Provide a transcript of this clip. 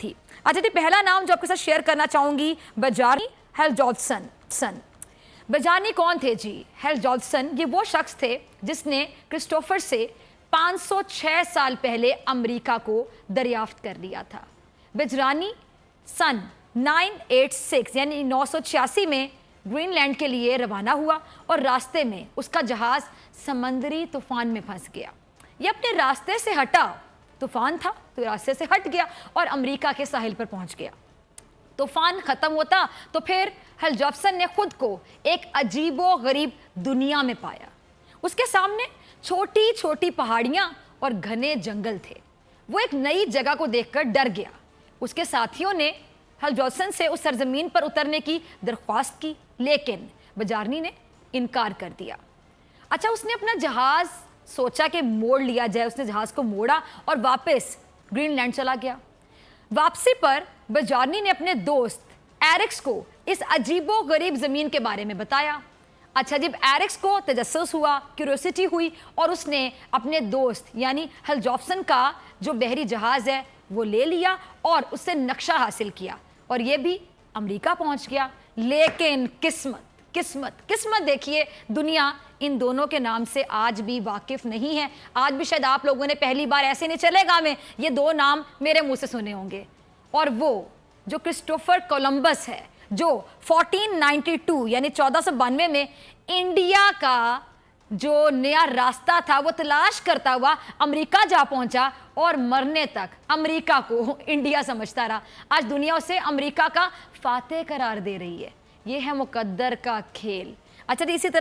थी। अच्छा जी, पहला नाम जो आपके साथ शेयर करना चाहूंगी, बजारनी हेल जॉर्जसन। बजारनी कौन थे जी? हेल जॉर्जसन ये वो शख्स थे जिसने क्रिस्टोफर से 506 साल पहले अमेरिका को दरियाफ्त कर लिया था। बजरानी सन 986 यानी 986 में ग्रीनलैंड के लिए रवाना हुआ और रास्ते में उसका जहाज समंदरी तूफान में फंस गया। ये अपने रास्ते से हटा, तूफान था तो रास्ते से हट गया और अमेरिका के साहिल पर पहुंच गया। तूफान खत्म होता तो फिर हेल जॉर्जसन ने खुद को एक अजीबो गरीब दुनिया में पाया। उसके सामने छोटी छोटी पहाड़ियां और घने जंगल थे। वो एक नई जगह को देखकर डर गया। उसके साथियों ने हेल जॉर्जसन से उस सरजमीन पर उतरने की दरख्वास्त की, लेकिन बजारनी ने इनकार कर दिया। अच्छा, उसने अपना जहाज सोचा कि मोड़ लिया जाए। उसने जहाज को मोड़ा और वापस ग्रीनलैंड चला गया। वापसी पर बजारनी ने अपने दोस्त एरिक्स को इस अजीबो गरीब जमीन के बारे में बताया। अच्छा, जब एरिक्स को तजस्सुस हुआ, क्यूरियोसिटी हुई और उसने अपने दोस्त यानी हेल जॉर्जसन का जो बहरी जहाज है वो ले लिया और उससे नक्शा हासिल किया और ये भी अमेरिका पहुंच गया। लेकिन किस्मत देखिए, दुनिया इन दोनों के नाम से आज भी वाकिफ नहीं है। आज भी शायद आप लोगों ने पहली बार ऐसे नहीं चलेगा में ये दो नाम मेरे मुंह से सुने होंगे। और वो जो क्रिस्टोफर कोलंबस है, जो 1492 यानी 1492 में इंडिया का जो नया रास्ता था वो तलाश करता हुआ अमेरिका जा पहुंचा और मरने तक अमेरिका को इंडिया समझता रहा। आज दुनिया उसे अमेरिका का फातेह करार दे रही है। ये है मुकद्दर का खेल। अच्छा, इसी तरह